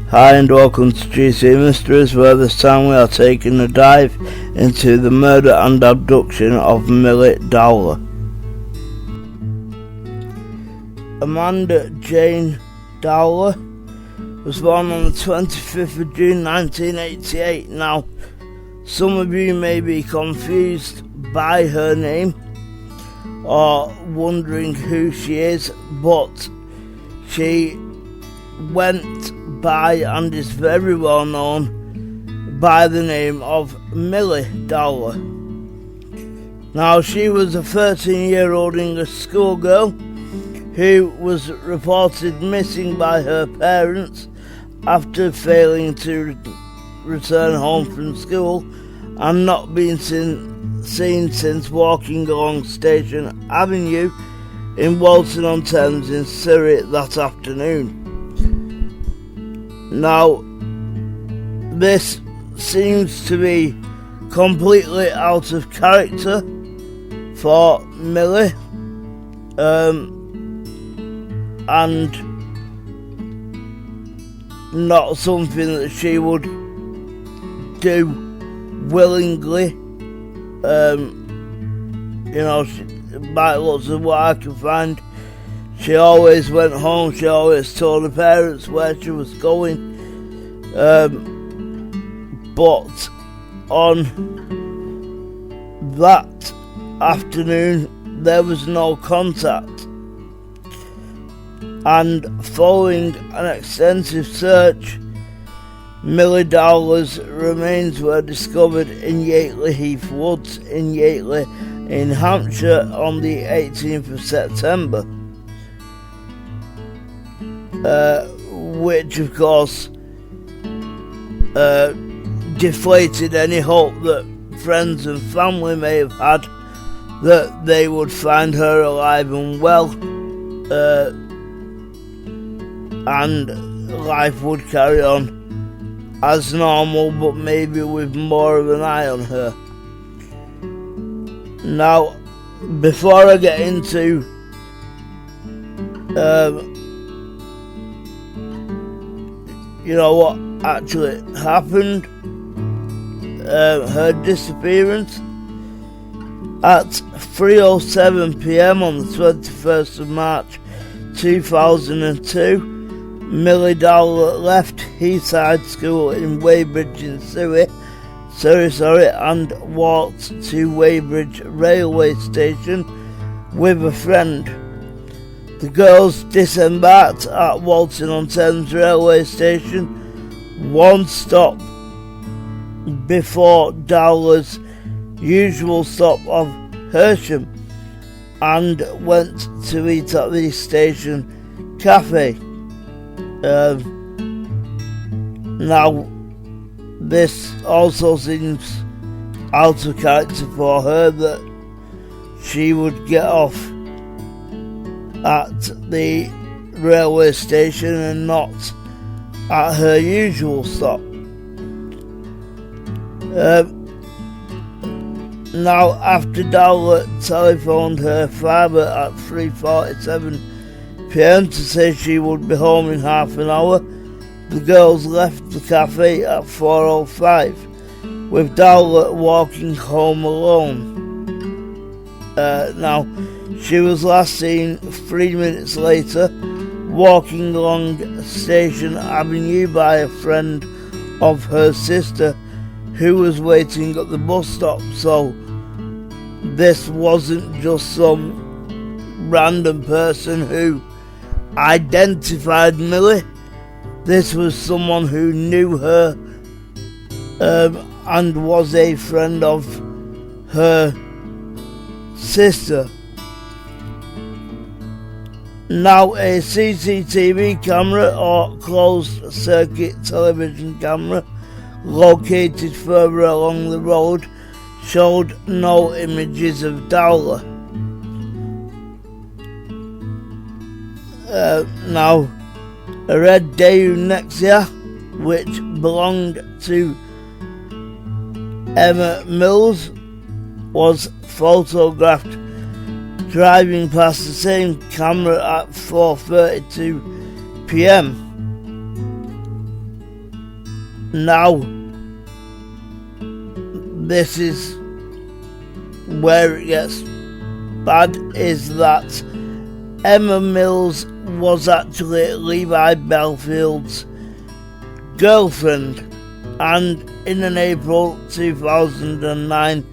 Hi and welcome to GC Mysteries, where this time we are taking a dive into the murder and abduction of Millie Dowler. Amanda Jane Dowler was born on the 25th of June 1988. Now, some of you may be confused by her name or wondering who she is, but she went by and is very well known by the name of Millie Dowler. Now, she was a 13-year-old English schoolgirl who was reported missing by her parents after failing to return home from school and not being seen since walking along Station Avenue in Walton-on-Thames in Surrey that afternoon. Now, this seems to be completely out of character for Millie, and not something that she would do willingly. By lots of what I can find, she always went home. She always told her parents where she was going. But on that afternoon, there was no contact. And following an extensive search, Millie Dowler's remains were discovered in Yateley Heath Woods in Yateley in Hampshire on the 18th of September. Which of course deflated any hope that friends and family may have had that they would find her alive and well, and life would carry on as normal, but maybe with more of an eye on her. Now, before I get into what actually happened, her disappearance, at 3:07 p.m. on the 21st of March 2002, Millie Dowler left Heathside School in Weybridge in Surrey, and walked to Weybridge railway station with a friend. The girls disembarked at Walton-on-Thames railway station, one stop before Dowler's usual stop of Hersham, and went to eat at the station cafe. Now, this also seems out of character for her, that she would get off at the railway station and not at her usual stop. Now, after Dowler telephoned her father at 3:47 p.m. to say she would be home in half an hour, the girls left the cafe at 4:05, with Dowler walking home alone. Now, she was last seen 3 minutes later walking along Station Avenue by a friend of her sister who was waiting at the bus stop. So this wasn't just some random person who identified Millie. This was someone who knew her and was a friend of her sister. Now, a CCTV camera, or closed circuit television camera, located further along the road showed no images of Dowler. Now, a red Daewoo Nexia, which belonged to Emma Mills, was photographed driving past the same camera at 4:32 p.m. Now, this is where it gets bad, is that Emma Mills was actually Levi Bellfield's girlfriend, and in an April 2009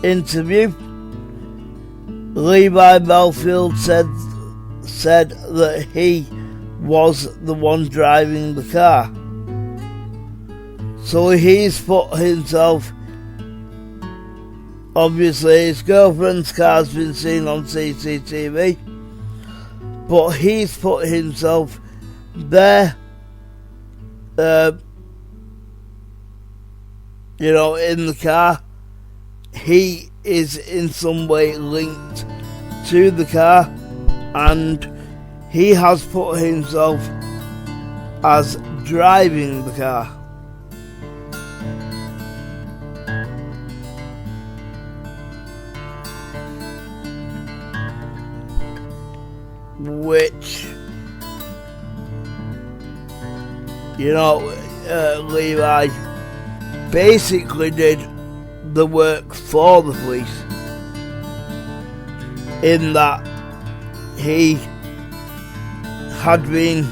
interview, Levi Bellfield said that he was the one driving the car. So he's put himself, obviously his girlfriend's car's been seen on CCTV, but he's put himself there, in the car. He is in some way linked to the car, and he has put himself as driving the car. Which, Levi basically did the work for the police, in that he had been,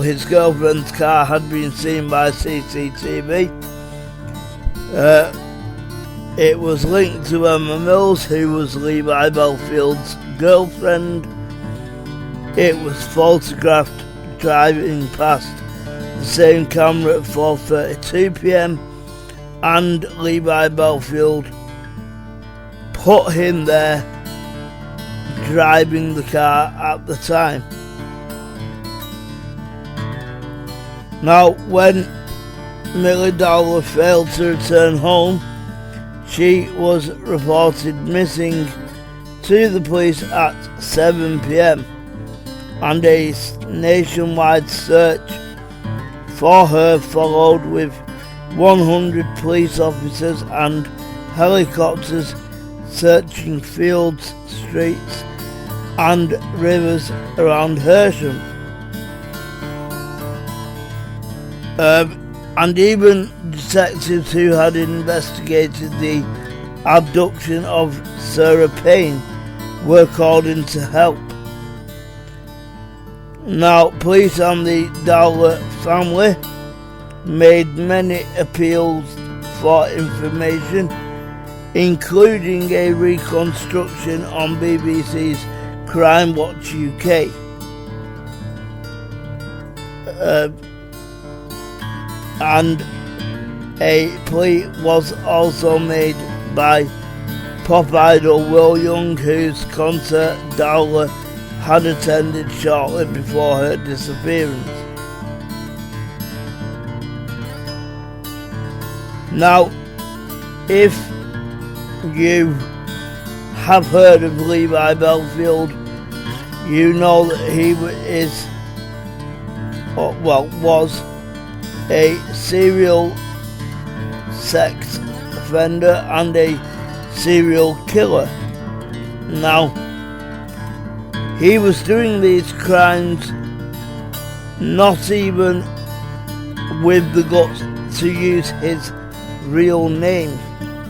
his girlfriend's car had been seen by CCTV. It was linked to Emma Mills, who was Levi Bellfield's girlfriend. It was photographed driving past the same camera at 4:32 p.m. and Levi Bellfield put him there driving the car at the time. Now, when Millie Dowler failed to return home, she was reported missing to the police at 7 p.m. and a nationwide search for her followed, with 100 police officers and helicopters searching fields, streets and rivers around Hersham. And even detectives who had investigated the abduction of Sarah Payne were called in to help. Now, police and the Dowler family made many appeals for information, including a reconstruction on BBC's Crime Watch UK. And a plea was also made by pop idol Will Young, whose concert Dowler had attended shortly before her disappearance. Now, if you have heard of Levi Bellfield, you know that he was a serial sex offender and a serial killer. Now, he was doing these crimes not even with the guts to use his real name,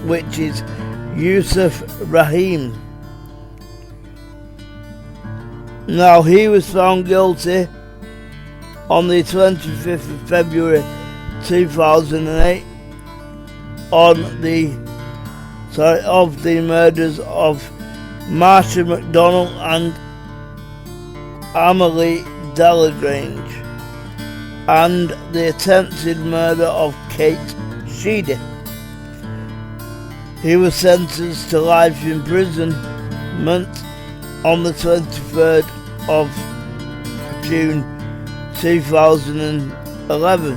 which is Yusuf Rahim. Now, he was found guilty on the 25th of February 2008 of the murders of Marsha McDonald and Amelie Delagrange, and the attempted murder of Kate Sheedy. He was sentenced to life imprisonment on the 23rd of June 2011.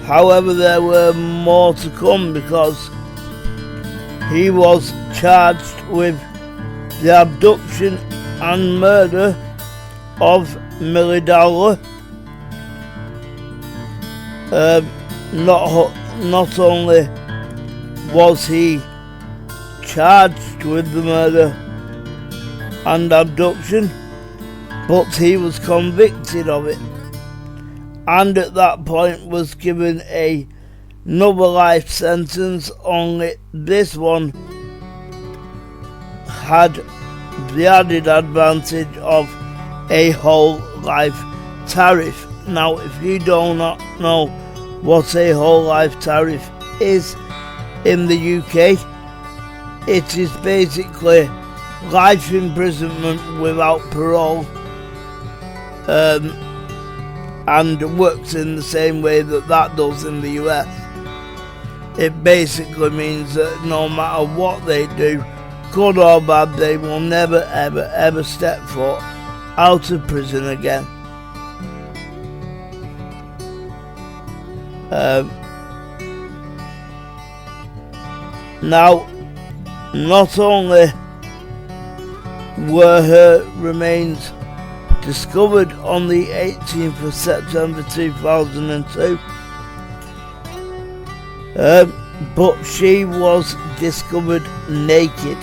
However, there were more to come, because he was charged with the abduction and murder of Millie Dowler. Not only was he charged with the murder and abduction, but he was convicted of it, and at that point was given another life sentence, only this one had the added advantage of a whole life tariff. Now, if you do not know what a whole life tariff is in the UK, it is basically life imprisonment without parole, and works in the same way that does in the US. It basically means that no matter what they do, good or bad, they will never ever step foot out of prison again. Now, not only were her remains discovered on the 18th of September 2002, but she was discovered naked,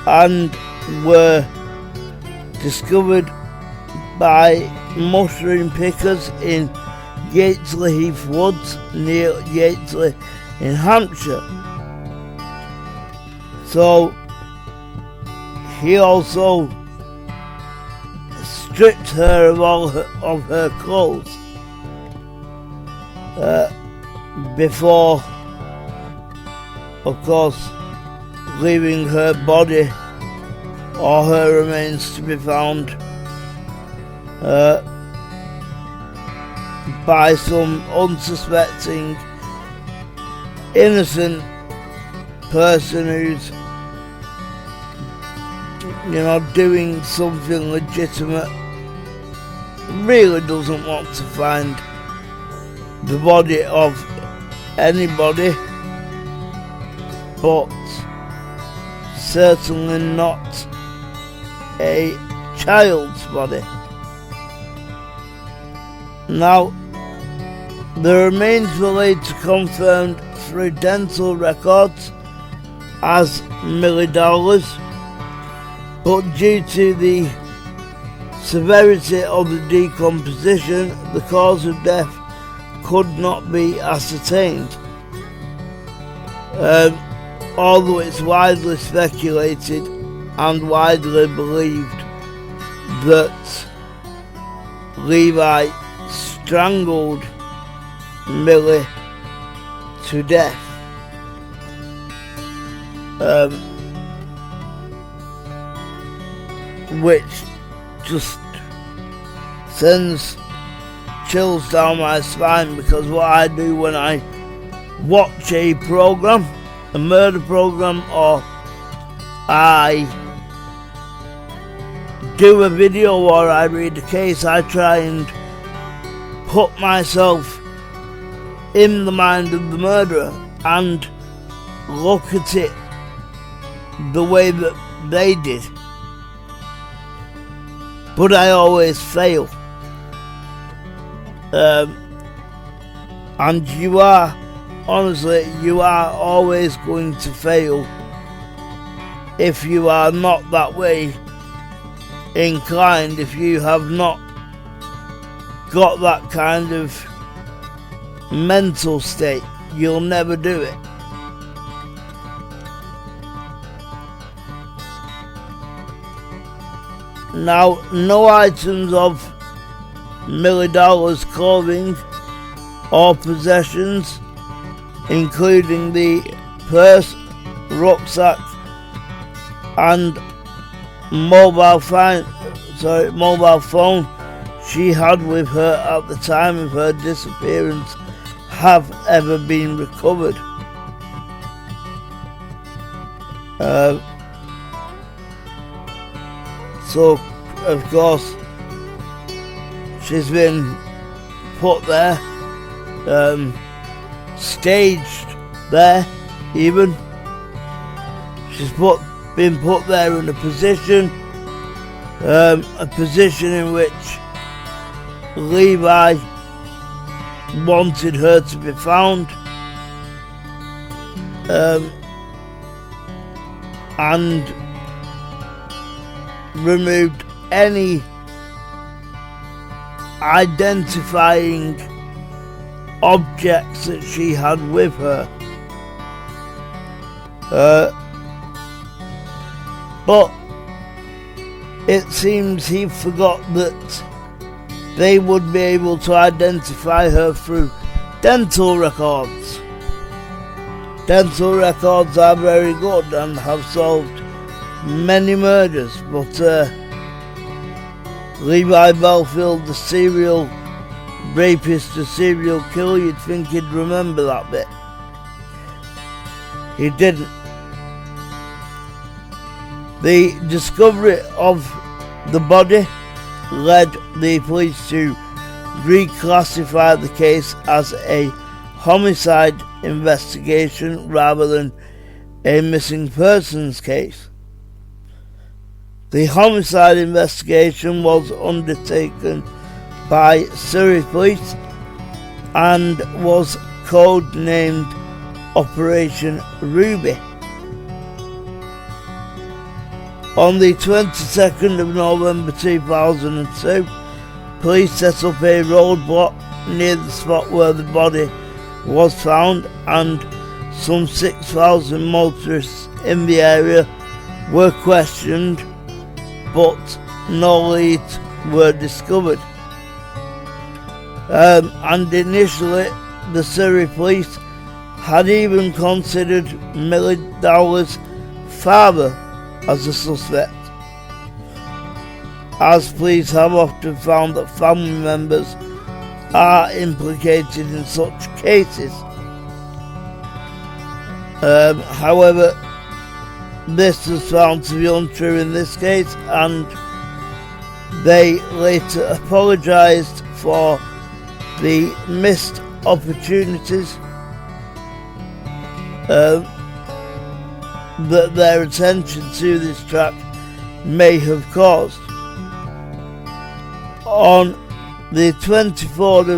and were discovered by mushroom pickers in Yatesley Heath Woods near Yatesley in Hampshire. So he also stripped her of all of her clothes before, of course, leaving her body or her remains to be found by some unsuspecting innocent person who's, doing something legitimate, really doesn't want to find the body of anybody, but certainly not a child's body. Now, the remains were later confirmed through dental records as Millie Dowler's, but due to the severity of the decomposition, the cause of death could not be ascertained, although it's widely speculated and widely believed that Levi strangled Millie to death. Which just sends chills down my spine, because what I do when I watch a program, a murder program, or I do a video or I read a case, I try and put myself in the mind of the murderer and look at it the way that they did. But I always fail. And you are always going to fail if you are not that way inclined, if you have not got that kind of mental state. You'll never do it. Now, no items of Millie Dowler's clothing or possessions, including the purse, rucksack, and mobile phone she had with her at the time of her disappearance, have ever been recovered. So, of course, she's been put there, staged there, even. She's been put there in a position in which Levi wanted her to be found, and removed any identifying objects that she had with her. But it seems he forgot that they would be able to identify her through dental records. Dental records are very good and have solved many murders, but Levi Bellfield, the serial rapist, the serial killer, you'd think he'd remember that bit. He didn't. The discovery of the body led the police to reclassify the case as a homicide investigation rather than a missing persons case. The homicide investigation was undertaken by Surrey Police and was codenamed Operation Ruby. On the 22nd of November 2002, police set up a roadblock near the spot where the body was found, and some 6,000 motorists in the area were questioned, but no leads were discovered. And initially, the Surrey police had even considered Millie Dowler's father as a suspect, as police have often found that family members are implicated in such cases. However, this was found to be untrue in this case, and they later apologised for the missed opportunities that their attention to this track may have caused. On the 23rd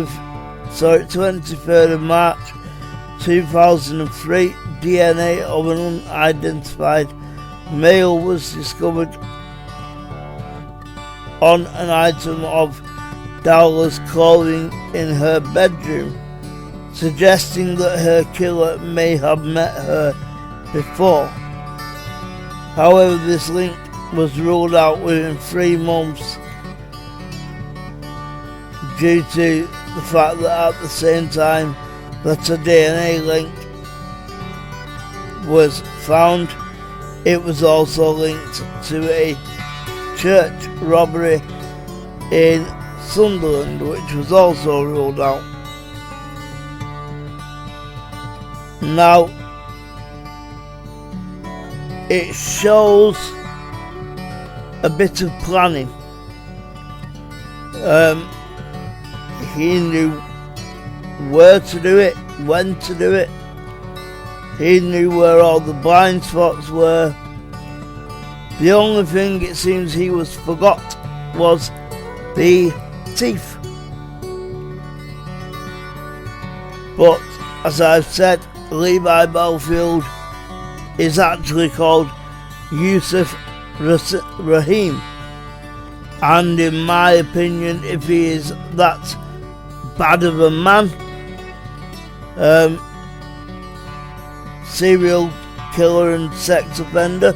of March 2003, DNA of an unidentified male was discovered on an item of Dowler's clothing in her bedroom, suggesting that her killer may have met her before. However, this link was ruled out within 3 months due to the fact that at the same time that a DNA link was found, it was also linked to a church robbery in Sunderland, which was also ruled out. Now, it shows a bit of planning. He knew where to do it, when to do it. He knew where all the blind spots were. The only thing it seems he forgot was the teeth. But as I've said, Levi Bellfield is actually called Yusuf Rahim, and in my opinion, if he is that bad of a man, serial killer and sex offender,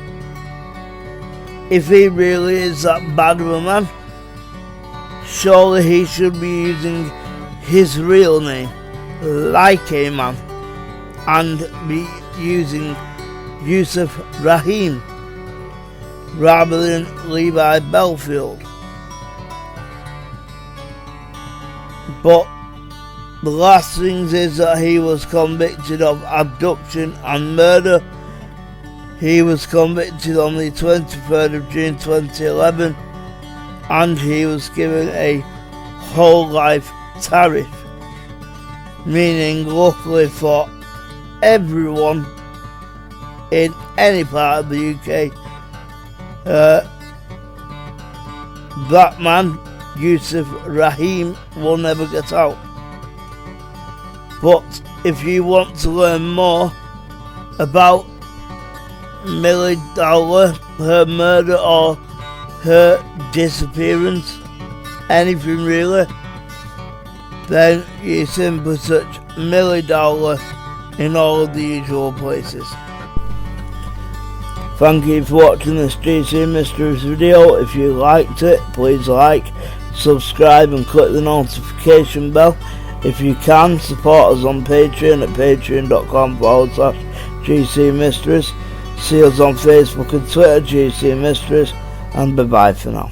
if he really is that bad of a man, surely he should be using his real name, like a man, and be using Yusuf Rahim rather than Levi Bellfield. But the last thing is that he was convicted of abduction and murder. He was convicted on the 23rd of June 2011, and he was given a whole life tariff, meaning luckily for everyone in any part of the UK, that man, Yusuf Rahim, will never get out. But if you want to learn more about Millie Dowler, her murder, or her disappearance, anything really, then you simply search Millie Dowler in all of the usual places. Thank you for watching this GC Mysteries video. If you liked it, please like, subscribe and click the notification bell. If you can, support us on Patreon at patreon.com/GC Mysteries. See us on Facebook and Twitter, GC Mysteries, and bye bye for now.